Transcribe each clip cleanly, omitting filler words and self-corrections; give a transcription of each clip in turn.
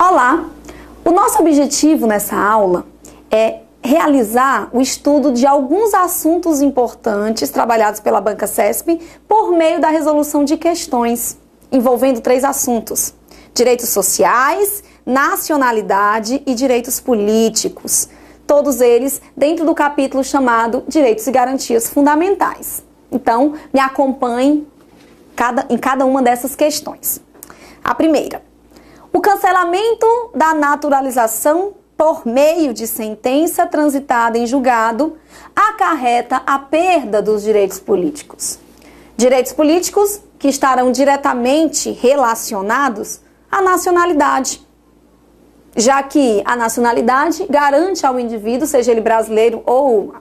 Olá! O nosso objetivo nessa aula é realizar o estudo de alguns assuntos importantes trabalhados pela Banca CESP por meio da resolução de questões, envolvendo 3 assuntos: direitos sociais, nacionalidade e direitos políticos. Todos eles dentro do capítulo chamado Direitos e Garantias Fundamentais. Então, me acompanhe em cada uma dessas questões. A primeira: o cancelamento da naturalização por meio de sentença transitada em julgado acarreta a perda dos direitos políticos. Direitos políticos que estarão diretamente relacionados à nacionalidade, já que a nacionalidade garante ao indivíduo, seja ele brasileiro ou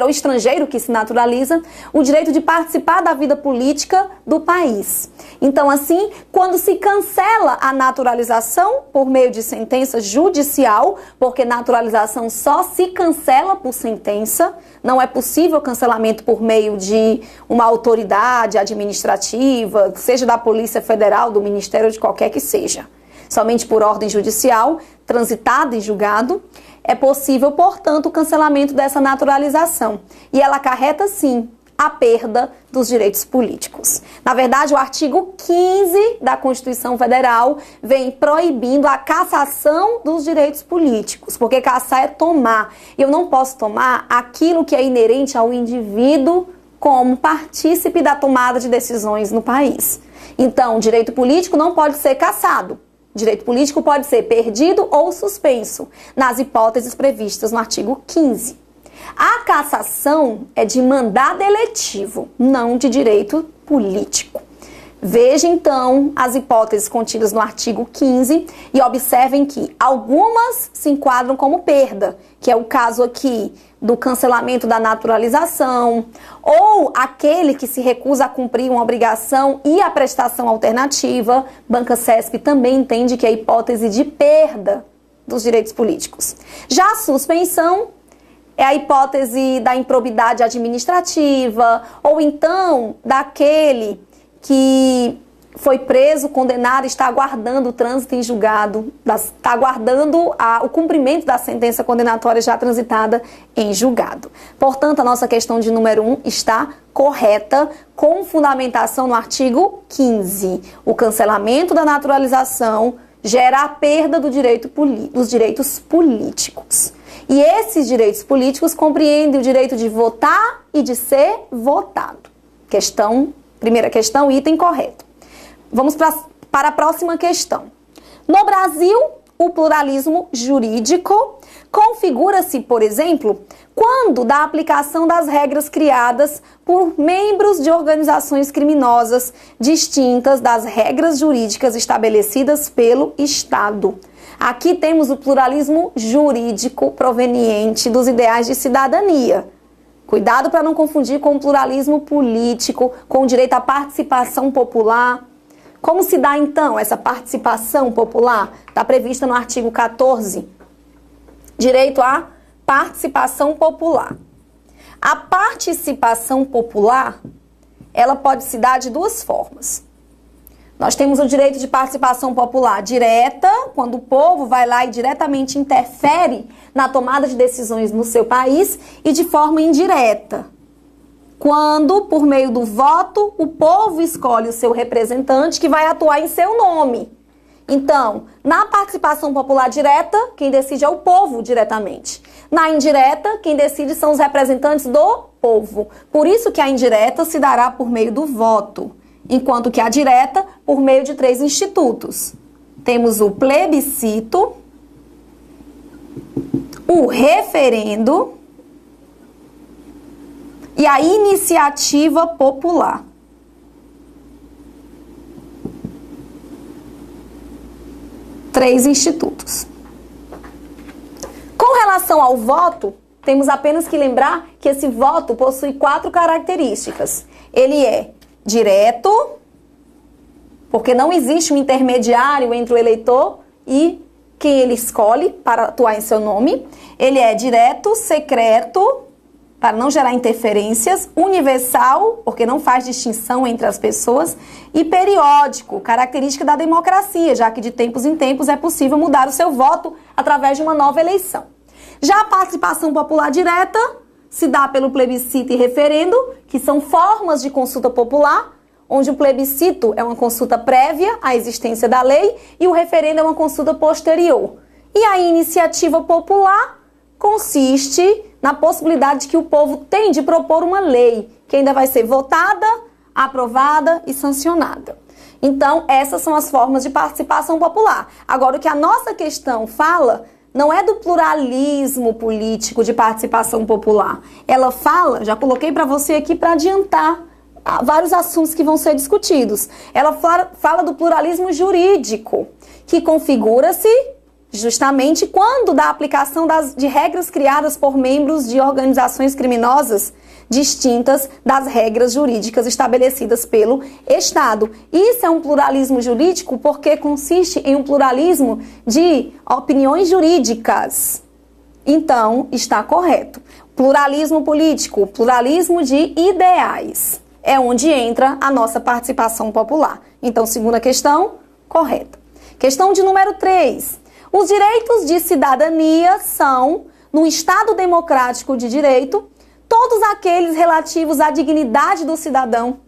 estrangeiro que se naturaliza, o direito de participar da vida política do país. Então, assim, quando se cancela a naturalização por meio de sentença judicial, porque naturalização só se cancela por sentença, não é possível cancelamento por meio de uma autoridade administrativa, seja da Polícia Federal, do Ministério, de qualquer que seja. Somente por ordem judicial, transitada em julgado, é possível, portanto, o cancelamento dessa naturalização. E ela acarreta, sim, a perda dos direitos políticos. Na verdade, o artigo 15 da Constituição Federal vem proibindo a cassação dos direitos políticos, porque cassar é tomar. E eu não posso tomar aquilo que é inerente ao indivíduo como partícipe da tomada de decisões no país. Então, o direito político não pode ser cassado. Direito político pode ser perdido ou suspenso, nas hipóteses previstas no artigo 15. A cassação é de mandado eletivo, não de direito político. Veja, então, as hipóteses contidas no artigo 15 e observem que algumas se enquadram como perda, que é o caso aqui do cancelamento da naturalização, ou aquele que se recusa a cumprir uma obrigação e a prestação alternativa. Banca CESP também entende que é a hipótese de perda dos direitos políticos. Já a suspensão é a hipótese da improbidade administrativa, ou então daquele que foi preso, condenado, está aguardando o trânsito em julgado, está aguardando o cumprimento da sentença condenatória já transitada em julgado. Portanto, a nossa questão de número 1 está correta, com fundamentação no artigo 15. O cancelamento da naturalização gera a perda dos direitos políticos. E esses direitos políticos compreendem o direito de votar e de ser votado. Primeira questão, item correto. Vamos para a próxima questão. No Brasil, o pluralismo jurídico configura-se, por exemplo, quando da aplicação das regras criadas por membros de organizações criminosas distintas das regras jurídicas estabelecidas pelo Estado. Aqui temos o pluralismo jurídico proveniente dos ideais de cidadania. Cuidado para não confundir com o pluralismo político, com o direito à participação popular. Como se dá, então, essa participação popular? Está prevista no artigo 14. Direito à participação popular. A participação popular, ela pode se dar de 2 formas. Nós temos o direito de participação popular direta, quando o povo vai lá e diretamente interfere na tomada de decisões no seu país, e de forma indireta, quando, por meio do voto, o povo escolhe o seu representante que vai atuar em seu nome. Então, na participação popular direta, quem decide é o povo diretamente. Na indireta, quem decide são os representantes do povo. Por isso que a indireta se dará por meio do voto, enquanto que a direta por meio de 3 institutos. Temos o plebiscito, o referendo e a iniciativa popular. Três institutos. Com relação ao voto, temos apenas que lembrar que esse voto possui 4 características. Ele é direto, porque não existe um intermediário entre o eleitor e quem ele escolhe para atuar em seu nome. Ele é direto, secreto para não gerar interferências, universal, porque não faz distinção entre as pessoas, e periódico, característica da democracia, já que de tempos em tempos é possível mudar o seu voto através de uma nova eleição. Já a participação popular direta se dá pelo plebiscito e referendo, que são formas de consulta popular, onde o plebiscito é uma consulta prévia à existência da lei e o referendo é uma consulta posterior. E a iniciativa popular consiste na possibilidade que o povo tem de propor uma lei, que ainda vai ser votada, aprovada e sancionada. Então, essas são as formas de participação popular. Agora, o que a nossa questão fala não é do pluralismo político de participação popular. Ela fala, já coloquei para você aqui para adiantar vários assuntos que vão ser discutidos. Ela fala do pluralismo jurídico, que configura-se justamente quando da aplicação de regras criadas por membros de organizações criminosas distintas das regras jurídicas estabelecidas pelo Estado. Isso é um pluralismo jurídico porque consiste em um pluralismo de opiniões jurídicas. Então, está correto. Pluralismo político, pluralismo de ideais. É onde entra a nossa participação popular. Então, segunda questão, correta. Questão de número 3. Os direitos de cidadania são, no Estado democrático de direito, todos aqueles relativos à dignidade do cidadão,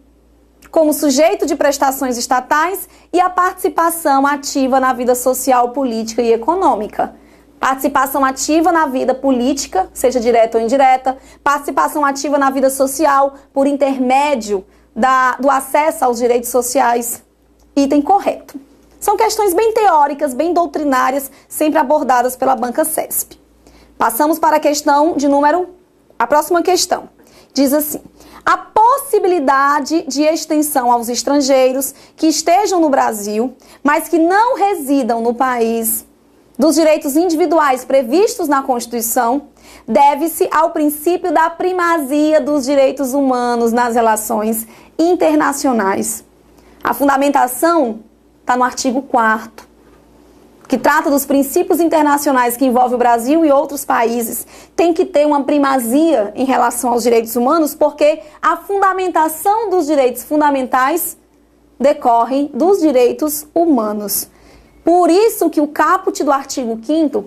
como sujeito de prestações estatais e a participação ativa na vida social, política e econômica. Participação ativa na vida política, seja direta ou indireta, participação ativa na vida social por intermédio do acesso aos direitos sociais. Item correto. São questões bem teóricas, bem doutrinárias, sempre abordadas pela banca CESP. Passamos para a próxima questão. Diz assim: a possibilidade de extensão aos estrangeiros que estejam no Brasil, mas que não residam no país, dos direitos individuais previstos na Constituição, deve-se ao princípio da primazia dos direitos humanos nas relações internacionais. A fundamentação está no artigo 4º, que trata dos princípios internacionais que envolvem o Brasil e outros países. Tem que ter uma primazia em relação aos direitos humanos, porque a fundamentação dos direitos fundamentais decorre dos direitos humanos. Por isso que o caput do artigo 5º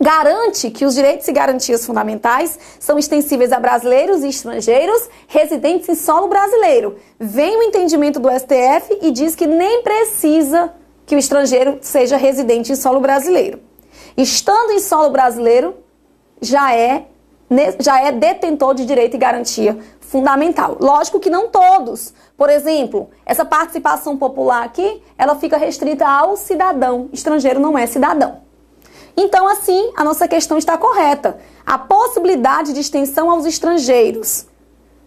garante que os direitos e garantias fundamentais são extensíveis a brasileiros e estrangeiros residentes em solo brasileiro. Vem o entendimento do STF e diz que nem precisa que o estrangeiro seja residente em solo brasileiro. Estando em solo brasileiro, já é detentor de direito e garantia fundamental. Lógico que não todos. Por exemplo, essa participação popular aqui, ela fica restrita ao cidadão. Estrangeiro não é cidadão. Então, assim, a nossa questão está correta. A possibilidade de extensão aos estrangeiros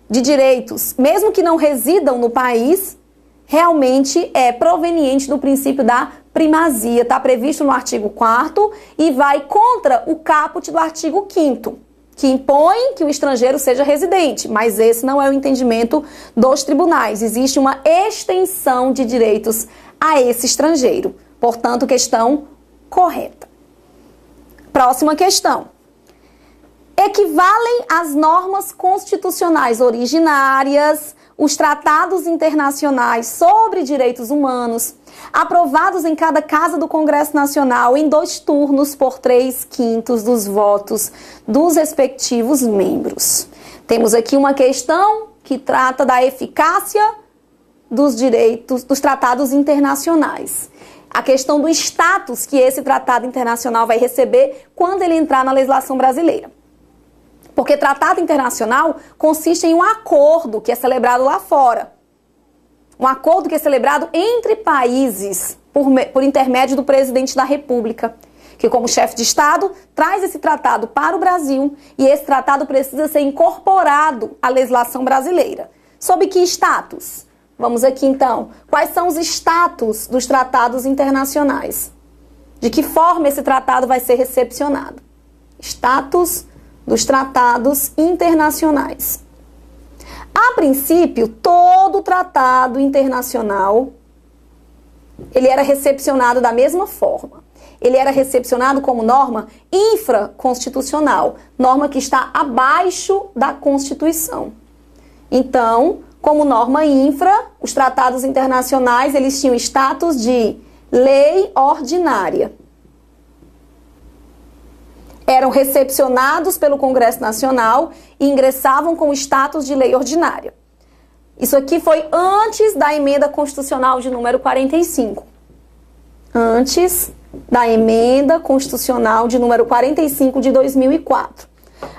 de direitos, mesmo que não residam no país, realmente é proveniente do princípio da primazia. Está previsto no artigo 4º e vai contra o caput do artigo 5º, que impõe que o estrangeiro seja residente. Mas esse não é o entendimento dos tribunais. Existe uma extensão de direitos a esse estrangeiro. Portanto, questão correta. Próxima questão. Equivalem às normas constitucionais originárias os tratados internacionais sobre direitos humanos, aprovados em cada casa do Congresso Nacional em 2 turnos por 3/5 dos votos dos respectivos membros. Temos aqui uma questão que trata da eficácia dos direitos dos tratados internacionais. A questão do status que esse tratado internacional vai receber quando ele entrar na legislação brasileira. Porque tratado internacional consiste em um acordo que é celebrado lá fora. Um acordo que é celebrado entre países por intermédio do presidente da República, que como chefe de Estado traz esse tratado para o Brasil e esse tratado precisa ser incorporado à legislação brasileira. Sob que status? Vamos aqui então. Quais são os status dos tratados internacionais? De que forma esse tratado vai ser recepcionado? Status dos tratados internacionais. A princípio, todo tratado internacional, ele era recepcionado da mesma forma. ele era recepcionado como norma infraconstitucional, norma que está abaixo da Constituição. Então, como norma infra, os tratados internacionais, eles tinham status de lei ordinária. Eram recepcionados pelo Congresso Nacional e ingressavam com o status de lei ordinária. Isso aqui foi antes da emenda constitucional de número 45. Antes da emenda constitucional de número 45 de 2004.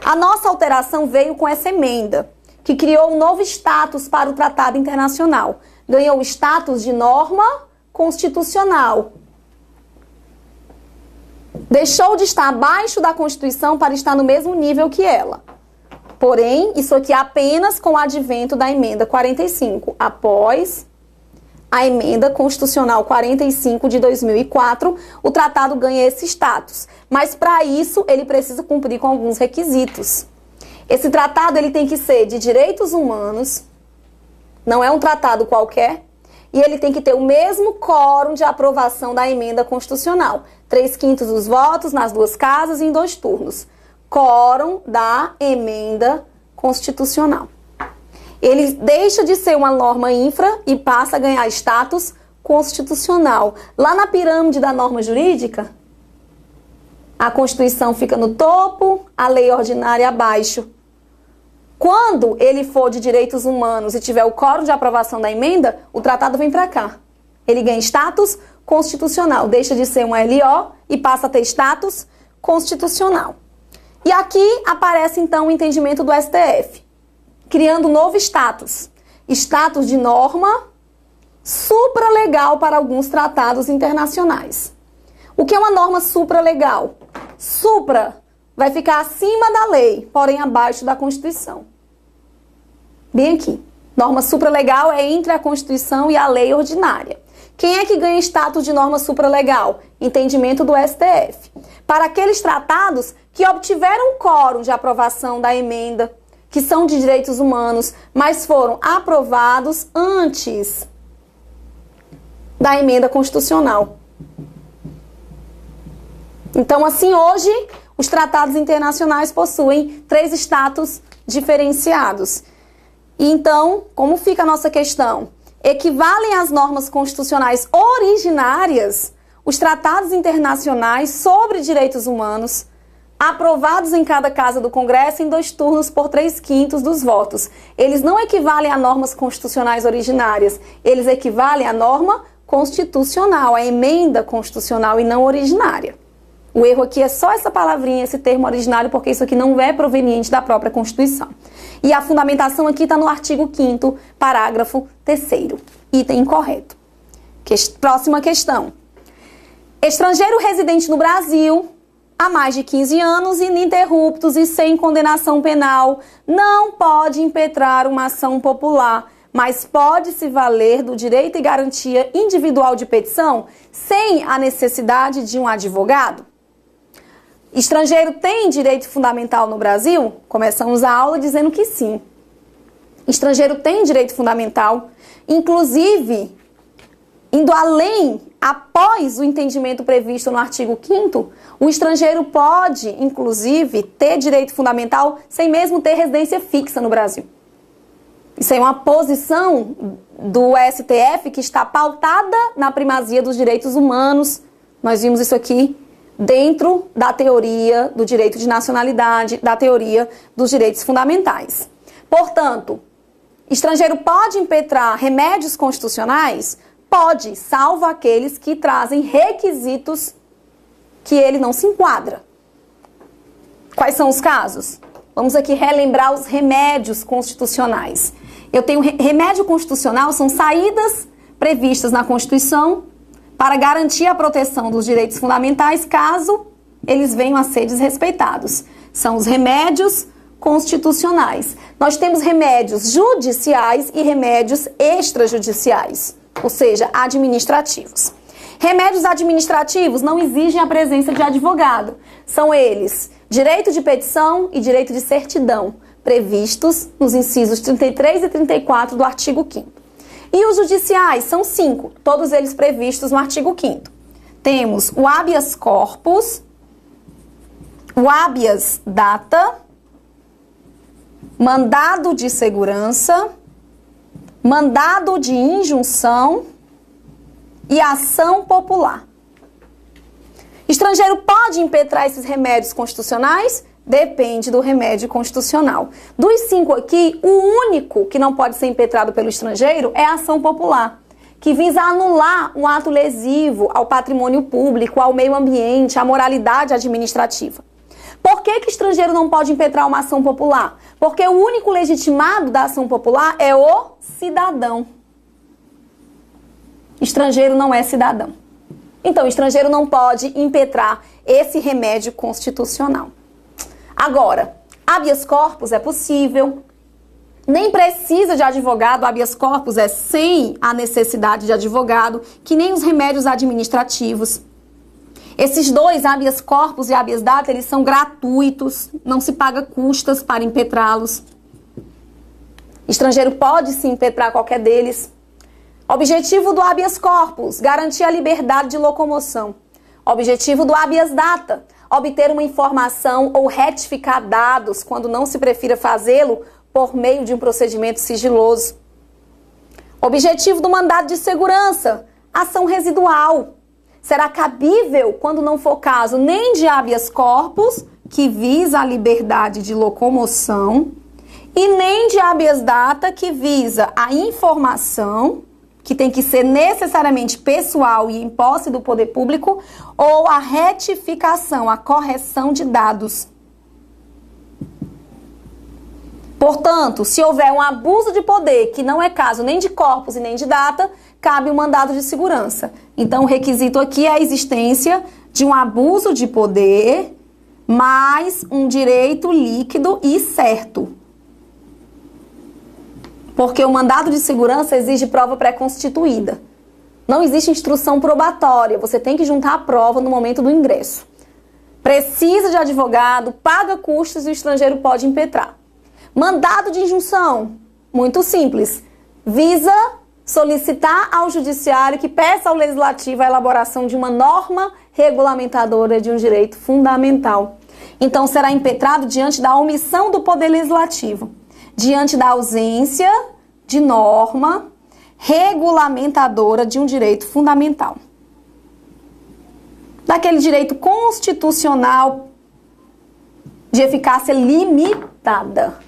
A nossa alteração veio com essa emenda, que criou um novo status para o Tratado Internacional. Ganhou o status de norma constitucional. Deixou de estar abaixo da Constituição para estar no mesmo nível que ela. Porém, isso aqui é apenas com o advento da emenda 45, após a emenda constitucional 45 de 2004, o tratado ganha esse status. Mas para isso, ele precisa cumprir com alguns requisitos. Esse tratado ele tem que ser de direitos humanos, não é um tratado qualquer, e ele tem que ter o mesmo quórum de aprovação da emenda constitucional. 3/5 dos votos nas duas casas e em 2 turnos. Quórum da emenda constitucional. Ele deixa de ser uma norma infra e passa a ganhar status constitucional. Lá na pirâmide da norma jurídica, a Constituição fica no topo, a lei ordinária abaixo. Quando ele for de direitos humanos e tiver o quórum de aprovação da emenda, o tratado vem para cá. Ele ganha status constitucional, deixa de ser uma LO e passa a ter status constitucional. E aqui aparece então o entendimento do STF, criando um novo status. Status de norma supralegal para alguns tratados internacionais. O que é uma norma supralegal? Supra vai ficar acima da lei, porém abaixo da Constituição. Bem aqui. Norma supralegal é entre a Constituição e a lei ordinária. Quem é que ganha status de norma supralegal? Entendimento do STF. Para aqueles tratados que obtiveram quórum de aprovação da emenda, que são de direitos humanos, mas foram aprovados antes da emenda constitucional. Então, assim, hoje, os tratados internacionais possuem 3 status diferenciados. E então, como fica a nossa questão? Equivalem às normas constitucionais originárias os tratados internacionais sobre direitos humanos, aprovados em cada casa do Congresso em 2 turnos por 3/5 dos votos. Eles não equivalem a normas constitucionais originárias, eles equivalem à norma constitucional, à emenda constitucional e não originária. O erro aqui é só essa palavrinha, esse termo originário, porque isso aqui não é proveniente da própria Constituição. E a fundamentação aqui está no artigo 5º, parágrafo 3º. Item incorreto. Próxima questão. Estrangeiro residente no Brasil há mais de 15 anos, ininterruptos e sem condenação penal, não pode impetrar uma ação popular, mas pode se valer do direito e garantia individual de petição sem a necessidade de um advogado? Estrangeiro tem direito fundamental no Brasil? Começamos a aula dizendo que sim. Estrangeiro tem direito fundamental, inclusive, indo além, após o entendimento previsto no artigo 5º, o estrangeiro pode, inclusive, ter direito fundamental sem mesmo ter residência fixa no Brasil. Isso é uma posição do STF que está pautada na primazia dos direitos humanos. Nós vimos isso aqui dentro da teoria do direito de nacionalidade, da teoria dos direitos fundamentais. Portanto, estrangeiro pode impetrar remédios constitucionais? Pode, salvo aqueles que trazem requisitos que ele não se enquadra. Quais são os casos? Vamos aqui relembrar os remédios constitucionais. Eu tenho remédio constitucional, são saídas previstas na Constituição para garantir a proteção dos direitos fundamentais caso eles venham a ser desrespeitados. São os remédios constitucionais. Nós temos remédios judiciais e remédios extrajudiciais, ou seja, administrativos. Remédios administrativos não exigem a presença de advogado. São eles direito de petição e direito de certidão, previstos nos incisos 33 e 34 do artigo 5º. E os judiciais são 5, todos eles previstos no artigo 5º. temos o habeas corpus, o habeas data, mandado de segurança, mandado de injunção e ação popular. Estrangeiro pode impetrar esses remédios constitucionais? Depende do remédio constitucional. Dos 5 aqui, o único que não pode ser impetrado pelo estrangeiro é a ação popular, que visa anular um ato lesivo ao patrimônio público, ao meio ambiente, à moralidade administrativa. Por que que estrangeiro não pode impetrar uma ação popular? Porque o único legitimado da ação popular é o cidadão. Estrangeiro não é cidadão. Então, estrangeiro não pode impetrar esse remédio constitucional. Agora, habeas corpus é possível, nem precisa de advogado, habeas corpus é sem a necessidade de advogado, que nem os remédios administrativos. Esses dois, habeas corpus e habeas data, eles são gratuitos, não se paga custas para impetrá-los. Estrangeiro pode sim impetrar qualquer deles. Objetivo do habeas corpus, garantir a liberdade de locomoção. Objetivo do habeas data, obter uma informação ou retificar dados, quando não se prefira fazê-lo por meio de um procedimento sigiloso. Objetivo do mandado de segurança, ação residual. Será cabível, quando não for caso nem de habeas corpus, que visa a liberdade de locomoção, e nem de habeas data, que visa a informação, que tem que ser necessariamente pessoal e em posse do poder público, ou a retificação, a correção de dados. Portanto, se houver um abuso de poder, que não é caso nem de corpus e nem de data, cabe o mandado de segurança. Então, o requisito aqui é a existência de um abuso de poder, mais um direito líquido e certo. Porque o mandado de segurança exige prova pré-constituída. Não existe instrução probatória, você tem que juntar a prova no momento do ingresso. Precisa de advogado, paga custos e o estrangeiro pode impetrar. Mandado de injunção, muito simples, visa solicitar ao judiciário que peça ao legislativo a elaboração de uma norma regulamentadora de um direito fundamental. Então, será impetrado diante da omissão do poder legislativo, diante da ausência de norma regulamentadora de um direito fundamental. Daquele direito constitucional de eficácia limitada.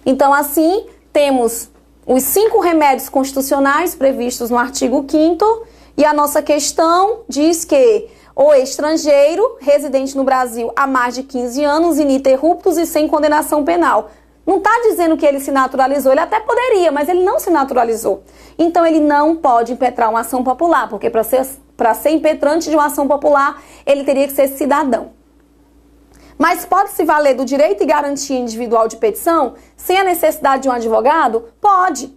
Então, assim, temos os 5 remédios constitucionais previstos no artigo 5º e a nossa questão diz que o estrangeiro residente no Brasil há mais de 15 anos, ininterruptos e sem condenação penal. Não está dizendo que ele se naturalizou, ele até poderia, mas ele não se naturalizou. Então, ele não pode impetrar uma ação popular, porque para ser impetrante de uma ação popular, ele teria que ser cidadão. Mas pode se valer do direito e garantia individual de petição sem a necessidade de um advogado? Pode.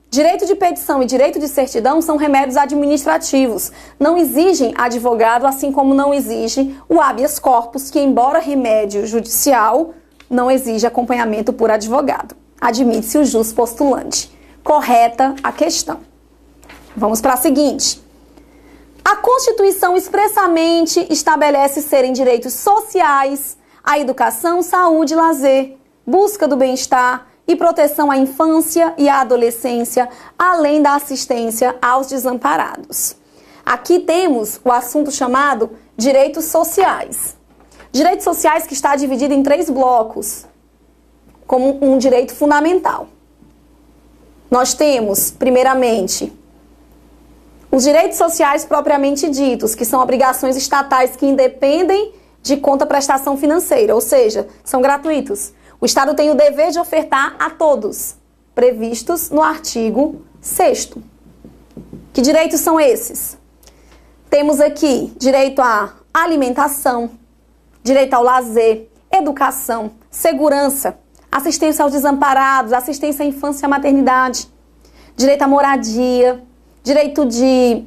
Direito de petição e direito de certidão são remédios administrativos. Não exigem advogado, assim como não exige o habeas corpus, que, embora remédio judicial, não exige acompanhamento por advogado. Admite-se o jus postulante. Correta a questão. Vamos para a seguinte. A Constituição expressamente estabelece serem direitos sociais a educação, saúde e lazer, busca do bem-estar e proteção à infância e à adolescência, além da assistência aos desamparados. Aqui temos o assunto chamado direitos sociais. Direitos sociais que está dividido em 3 blocos, como um direito fundamental. Nós temos, primeiramente, os direitos sociais propriamente ditos, que são obrigações estatais que independem de contraprestação financeira, ou seja, são gratuitos. O Estado tem o dever de ofertar a todos, previstos no artigo 6º. Que direitos são esses? Temos aqui direito à alimentação, direito ao lazer, educação, segurança, assistência aos desamparados, assistência à infância e à maternidade, direito à moradia, direito de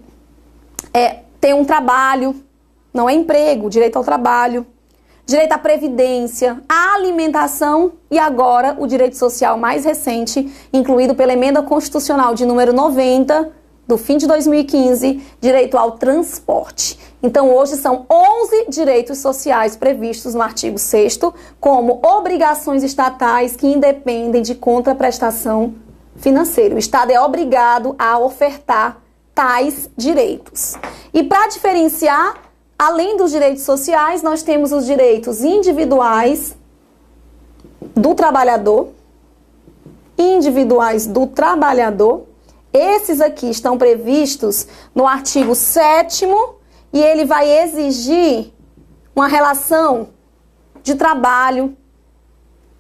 ter um trabalho, não é emprego, direito ao trabalho, direito à previdência, à alimentação e agora o direito social mais recente, incluído pela emenda constitucional de número 90 do fim de 2015, direito ao transporte. Então, hoje são 11 direitos sociais previstos no artigo 6º como obrigações estatais que independem de contraprestação financeira. O Estado é obrigado a ofertar tais direitos. E para diferenciar, além dos direitos sociais, nós temos os direitos individuais do trabalhador, esses aqui estão previstos no artigo 7º e ele vai exigir uma relação de trabalho,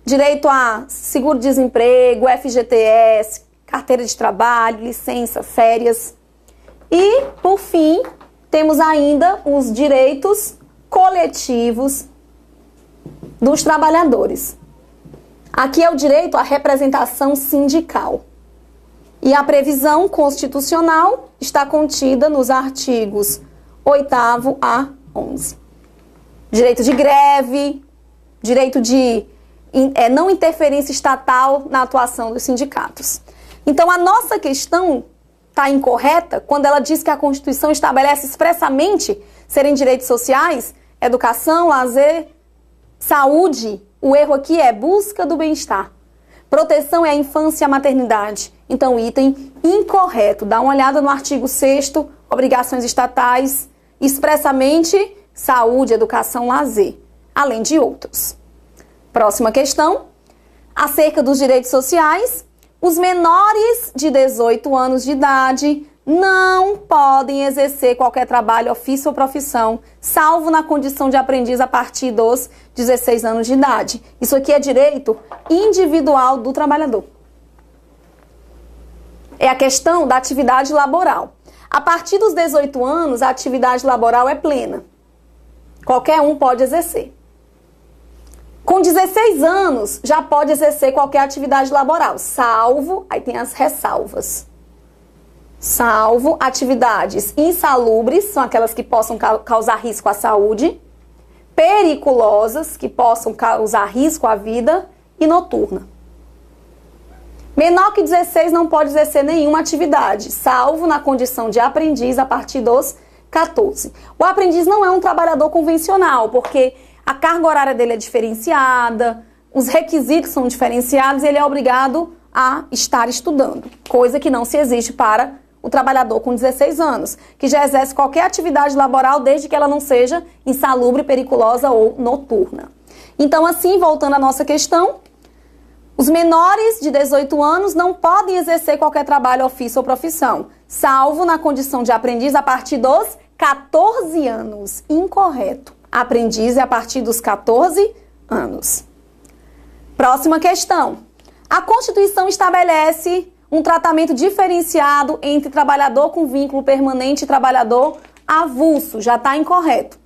direito a seguro-desemprego, FGTS, carteira de trabalho, licença, férias. E, por fim, temos ainda os direitos coletivos dos trabalhadores. Aqui é o direito à representação sindical. E a previsão constitucional está contida nos artigos 8º a 11. Direito de greve, direito de não interferência estatal na atuação dos sindicatos. Então, a nossa questão está incorreta quando ela diz que a Constituição estabelece expressamente serem direitos sociais, educação, lazer, saúde. O erro aqui é busca do bem-estar. Proteção é a infância e a maternidade. Então, item incorreto. Dá uma olhada no artigo 6º, obrigações estatais, expressamente saúde, educação, lazer, além de outros. Próxima questão, acerca dos direitos sociais. Os menores de 18 anos de idade não podem exercer qualquer trabalho, ofício ou profissão, salvo na condição de aprendiz a partir dos 16 anos de idade. Isso aqui é direito individual do trabalhador. É a questão da atividade laboral. A partir dos 18 anos, a atividade laboral é plena. Qualquer um pode exercer. Com 16 anos, já pode exercer qualquer atividade laboral, salvo, aí tem as ressalvas, salvo atividades insalubres, são aquelas que possam causar risco à saúde, periculosas, que possam causar risco à vida, e noturna. Menor que 16 não pode exercer nenhuma atividade, salvo na condição de aprendiz a partir dos 14. O aprendiz não é um trabalhador convencional, porque a carga horária dele é diferenciada, os requisitos são diferenciados e ele é obrigado a estar estudando, coisa que não se exige para o trabalhador com 16 anos, que já exerce qualquer atividade laboral desde que ela não seja insalubre, periculosa ou noturna. Então, assim, voltando à nossa questão, os menores de 18 anos não podem exercer qualquer trabalho, ofício ou profissão, salvo na condição de aprendiz a partir dos 14 anos. Incorreto. Aprendiz é a partir dos 14 anos. Próxima questão. A Constituição estabelece um tratamento diferenciado entre trabalhador com vínculo permanente e trabalhador avulso. Já está incorreto.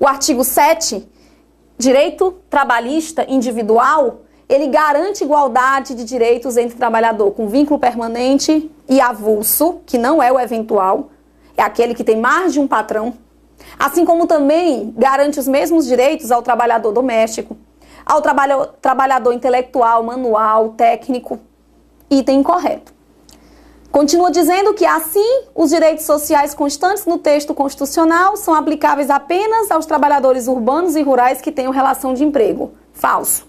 O artigo 7, direito trabalhista individual, ele garante igualdade de direitos entre trabalhador com vínculo permanente e avulso, que não é o eventual, é aquele que tem mais de um patrão. Assim como também garante os mesmos direitos ao trabalhador doméstico, ao trabalhador intelectual, manual, técnico. Item incorreto. Continua dizendo que, assim, os direitos sociais constantes no texto constitucional são aplicáveis apenas aos trabalhadores urbanos e rurais que tenham relação de emprego. Falso.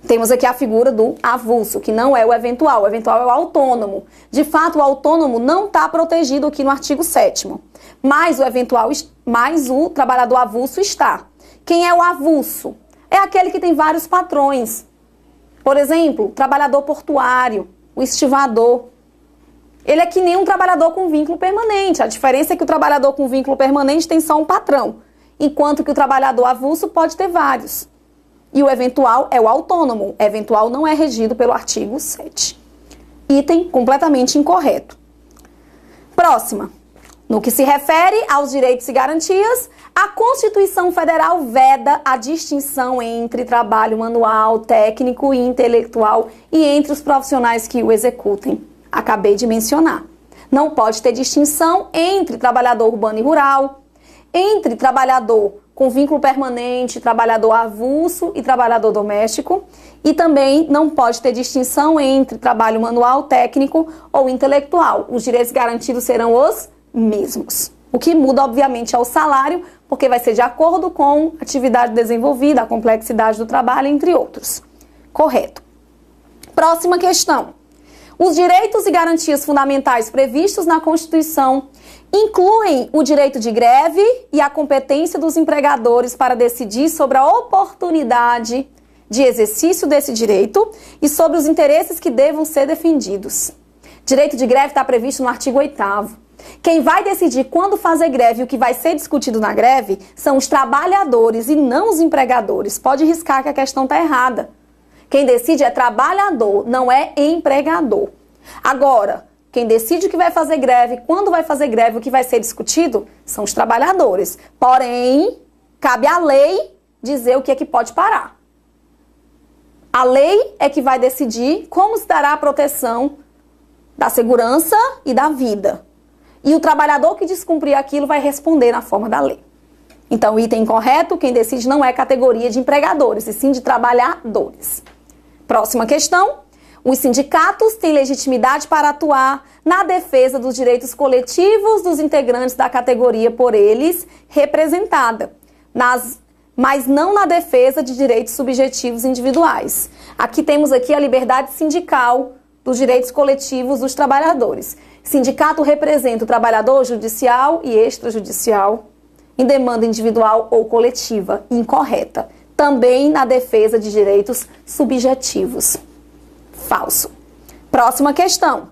Temos aqui a figura do avulso, que não é o eventual. O eventual é o autônomo. De fato, o autônomo não está protegido aqui no artigo 7º. Mas o trabalhador avulso está. Quem é o avulso? É aquele que tem vários patrões. Por exemplo, o trabalhador portuário, o estivador. Ele é que nem um trabalhador com vínculo permanente. A diferença é que o trabalhador com vínculo permanente tem só um patrão, enquanto que o trabalhador avulso pode ter vários. E o eventual é o autônomo. O eventual não é regido pelo artigo 7. Item completamente incorreto. Próxima. No que se refere aos direitos e garantias, a Constituição Federal veda a distinção entre trabalho manual, técnico e intelectual e entre os profissionais que o executem. Acabei de mencionar. Não pode ter distinção entre trabalhador urbano e rural, entre trabalhador com vínculo permanente, trabalhador avulso e trabalhador doméstico. E também não pode ter distinção entre trabalho manual, técnico ou intelectual. Os direitos garantidos serão os mesmos. O que muda, obviamente, é o salário, porque vai ser de acordo com a atividade desenvolvida, a complexidade do trabalho, entre outros. Correto. Próxima questão. Os direitos e garantias fundamentais previstos na Constituição incluem o direito de greve e a competência dos empregadores para decidir sobre a oportunidade de exercício desse direito e sobre os interesses que devam ser defendidos. Direito de greve está previsto no artigo 8º. Quem vai decidir quando fazer greve e o que vai ser discutido na greve são os trabalhadores e não os empregadores. Pode riscar que a questão está errada. Quem decide é trabalhador, não é empregador. Agora, quem decide o que vai fazer greve, quando vai fazer greve, o que vai ser discutido, são os trabalhadores. Porém, cabe à lei dizer o que é que pode parar. A lei é que vai decidir como se dará a proteção da segurança e da vida. E o trabalhador que descumprir aquilo vai responder na forma da lei. Então, o item correto, quem decide não é categoria de empregadores, e sim de trabalhadores. Próxima questão. Os sindicatos têm legitimidade para atuar na defesa dos direitos coletivos dos integrantes da categoria por eles representada, mas não na defesa de direitos subjetivos individuais. Aqui temos a liberdade sindical dos direitos coletivos dos trabalhadores. Sindicato representa o trabalhador judicial e extrajudicial em demanda individual ou coletiva, incorreta. Também na defesa de direitos subjetivos. Falso. Próxima questão.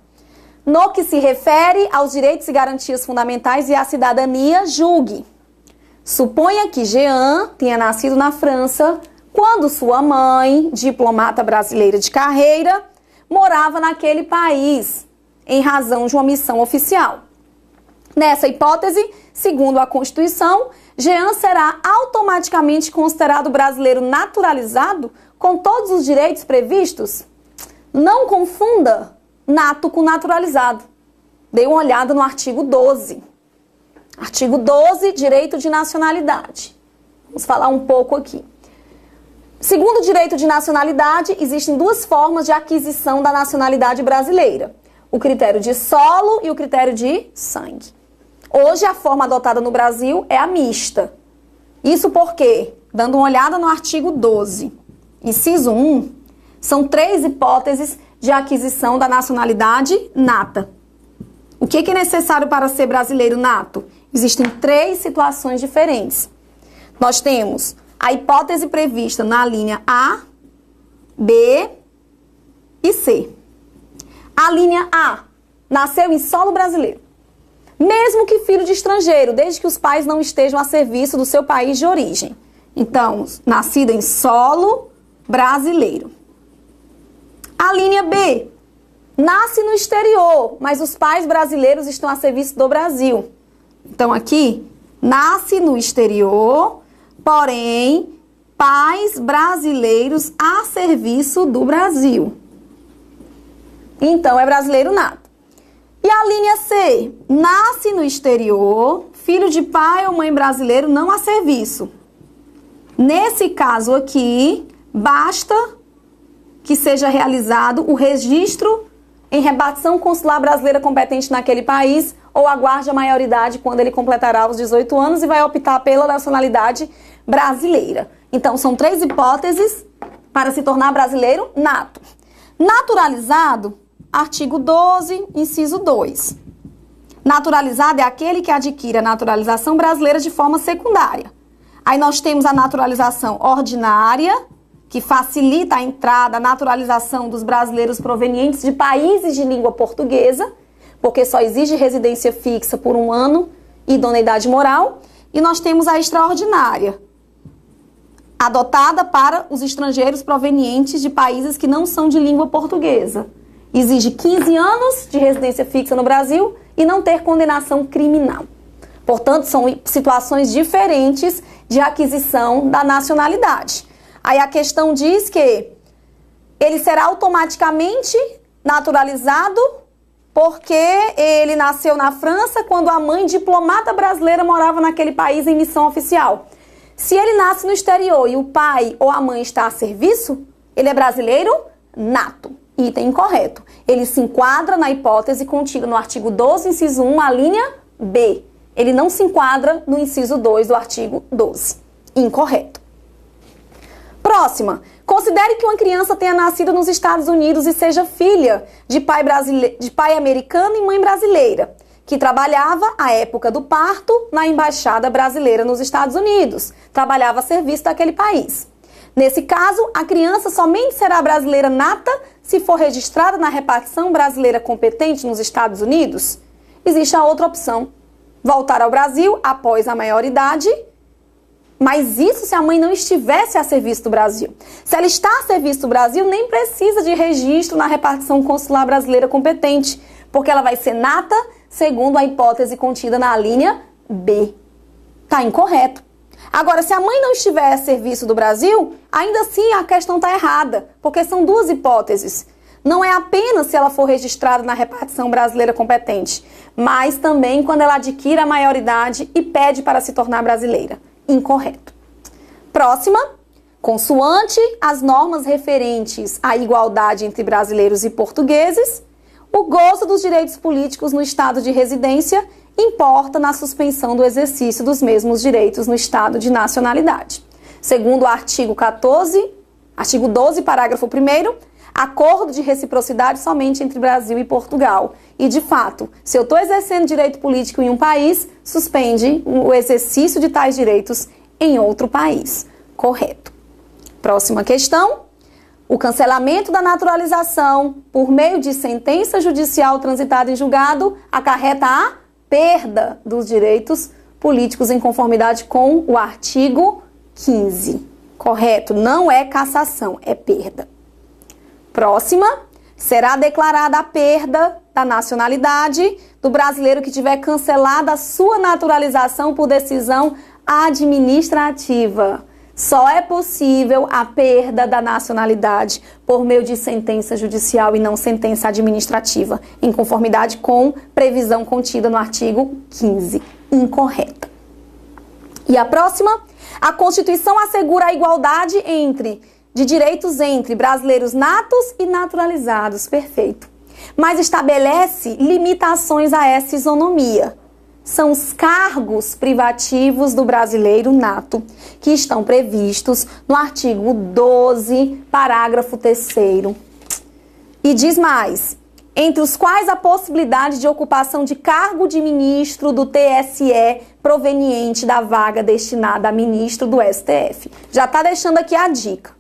No que se refere aos direitos e garantias fundamentais e à cidadania, julgue. Suponha que Jean tenha nascido na França quando sua mãe, diplomata brasileira de carreira, morava naquele país em razão de uma missão oficial. Nessa hipótese, segundo a Constituição, Jean será automaticamente considerado brasileiro naturalizado com todos os direitos previstos? Não confunda nato com naturalizado. Dê uma olhada no artigo 12. Artigo 12, direito de nacionalidade. Vamos falar um pouco aqui. Segundo o direito de nacionalidade, existem duas formas de aquisição da nacionalidade brasileira. O critério de solo e o critério de sangue. Hoje, a forma adotada no Brasil é a mista. Isso porque, dando uma olhada no artigo 12, inciso 1, são 3 hipóteses de aquisição da nacionalidade nata. O que é necessário para ser brasileiro nato? Existem 3 situações diferentes. Nós temos a hipótese prevista na linha A, B e C. A linha A nasceu em solo brasileiro. Mesmo que filho de estrangeiro, desde que os pais não estejam a serviço do seu país de origem. Então, nascido em solo brasileiro. A linha B nasce no exterior, mas os pais brasileiros estão a serviço do Brasil. Então, aqui, nasce no exterior, porém, pais brasileiros a serviço do Brasil. Então, é brasileiro nato. E a linha C, nasce no exterior, filho de pai ou mãe brasileiro não a serviço. Nesse caso aqui, basta que seja realizado o registro em repartição consular brasileira competente naquele país ou aguarde a maioridade quando ele completará os 18 anos e vai optar pela nacionalidade brasileira. Então, são 3 hipóteses para se tornar brasileiro nato. Naturalizado, artigo 12, inciso 2. Naturalizado é aquele que adquire a naturalização brasileira de forma secundária. Aí nós temos a naturalização ordinária, que facilita a entrada, a naturalização dos brasileiros provenientes de países de língua portuguesa, porque só exige residência fixa por 1 ano e idoneidade moral. E nós temos a extraordinária, adotada para os estrangeiros provenientes de países que não são de língua portuguesa. Exige 15 anos de residência fixa no Brasil e não ter condenação criminal. Portanto, são situações diferentes de aquisição da nacionalidade. Aí a questão diz que ele será automaticamente naturalizado porque ele nasceu na França quando a mãe diplomata brasileira morava naquele país em missão oficial. Se ele nasce no exterior e o pai ou a mãe está a serviço, ele é brasileiro nato. Item incorreto. Ele se enquadra na hipótese contida no artigo 12, inciso 1, a linha B. Ele não se enquadra no inciso 2 do artigo 12. Incorreto. Próxima. Considere que uma criança tenha nascido nos Estados Unidos e seja filha de pai americano e mãe brasileira, que trabalhava, à época do parto, na Embaixada Brasileira nos Estados Unidos. Trabalhava a serviço daquele país. Nesse caso, a criança somente será brasileira nata se for registrada na repartição brasileira competente nos Estados Unidos. Existe a outra opção: voltar ao Brasil após a maioridade, mas isso se a mãe não estivesse a serviço do Brasil. Se ela está a serviço do Brasil, nem precisa de registro na repartição consular brasileira competente, porque ela vai ser nata segundo a hipótese contida na linha B. Tá incorreto. Agora, se a mãe não estiver a serviço do Brasil, ainda assim a questão está errada, porque são duas hipóteses. Não é apenas se ela for registrada na repartição brasileira competente, mas também quando ela adquire a maioridade e pede para se tornar brasileira. Incorreto. Próxima. Consoante as normas referentes à igualdade entre brasileiros e portugueses, o gozo dos direitos políticos no estado de residência importa na suspensão do exercício dos mesmos direitos no estado de nacionalidade. Segundo o artigo 12, parágrafo 1º, acordo de reciprocidade somente entre Brasil e Portugal. E, de fato, se eu estou exercendo direito político em um país, suspende o exercício de tais direitos em outro país. Correto. Próxima questão. O cancelamento da naturalização por meio de sentença judicial transitada em julgado acarreta a perda dos direitos políticos em conformidade com o artigo 15. Correto? Não é cassação, é perda. Próxima. Será declarada a perda da nacionalidade do brasileiro que tiver cancelada a sua naturalização por decisão administrativa. Só é possível a perda da nacionalidade por meio de sentença judicial e não sentença administrativa, em conformidade com previsão contida no artigo 15. Incorreta. E a próxima? A Constituição assegura a igualdade de direitos entre brasileiros natos e naturalizados. Perfeito. Mas estabelece limitações a essa isonomia. São os cargos privativos do brasileiro nato, que estão previstos no artigo 12, parágrafo 3º. E diz mais, entre os quais a possibilidade de ocupação de cargo de ministro do TSE proveniente da vaga destinada a ministro do STF. Já está deixando aqui a dica.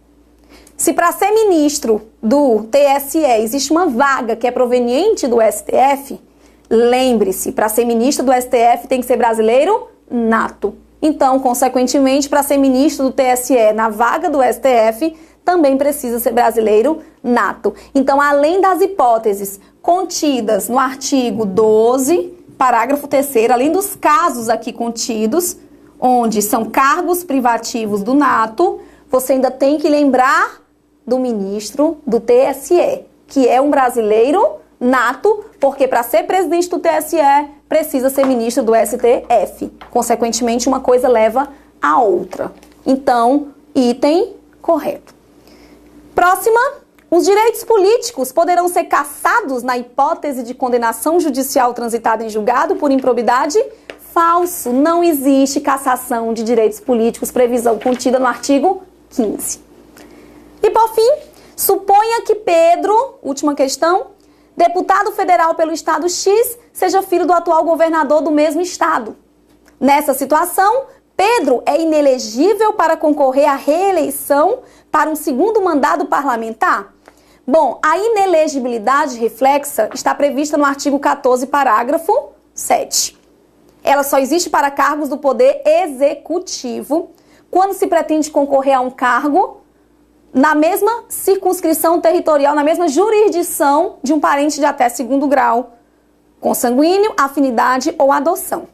Se para ser ministro do TSE existe uma vaga que é proveniente do STF, lembre-se, para ser ministro do STF tem que ser brasileiro nato. Então, consequentemente, para ser ministro do TSE na vaga do STF, também precisa ser brasileiro nato. Então, além das hipóteses contidas no artigo 12, parágrafo 3º, além dos casos aqui contidos, onde são cargos privativos do nato, você ainda tem que lembrar do ministro do TSE, que é um brasileiro nato, porque para ser presidente do TSE precisa ser ministro do STF. Consequentemente, uma coisa leva a outra. Então, item correto. Próxima. Os direitos políticos poderão ser cassados na hipótese de condenação judicial transitada em julgado por improbidade? Falso. Não existe cassação de direitos políticos, previsão contida no artigo 15. E por fim, suponha que Pedro, última questão, deputado federal pelo estado X, seja filho do atual governador do mesmo estado. Nessa situação, Pedro é inelegível para concorrer à reeleição para um segundo mandato parlamentar? Bom, a inelegibilidade reflexa está prevista no artigo 14, parágrafo 7. Ela só existe para cargos do poder executivo quando se pretende concorrer a um cargo na mesma circunscrição territorial, na mesma jurisdição de um parente de até segundo grau, consanguíneo, afinidade ou adoção.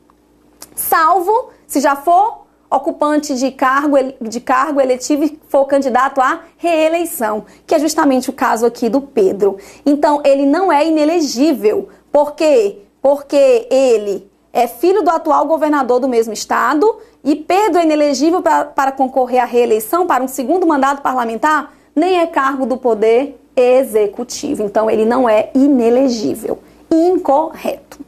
Salvo se já for ocupante de cargo eletivo e for candidato à reeleição, que é justamente o caso aqui do Pedro. Então, ele não é inelegível. Por quê? Porque ele é filho do atual governador do mesmo estado e Pedro é inelegível para concorrer à reeleição para um segundo mandato parlamentar, nem é cargo do Poder Executivo. Então, ele não é inelegível. Incorreto.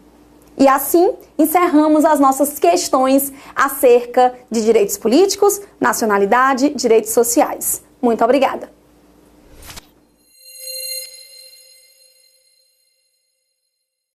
E assim, encerramos as nossas questões acerca de direitos políticos, nacionalidade, direitos sociais. Muito obrigada.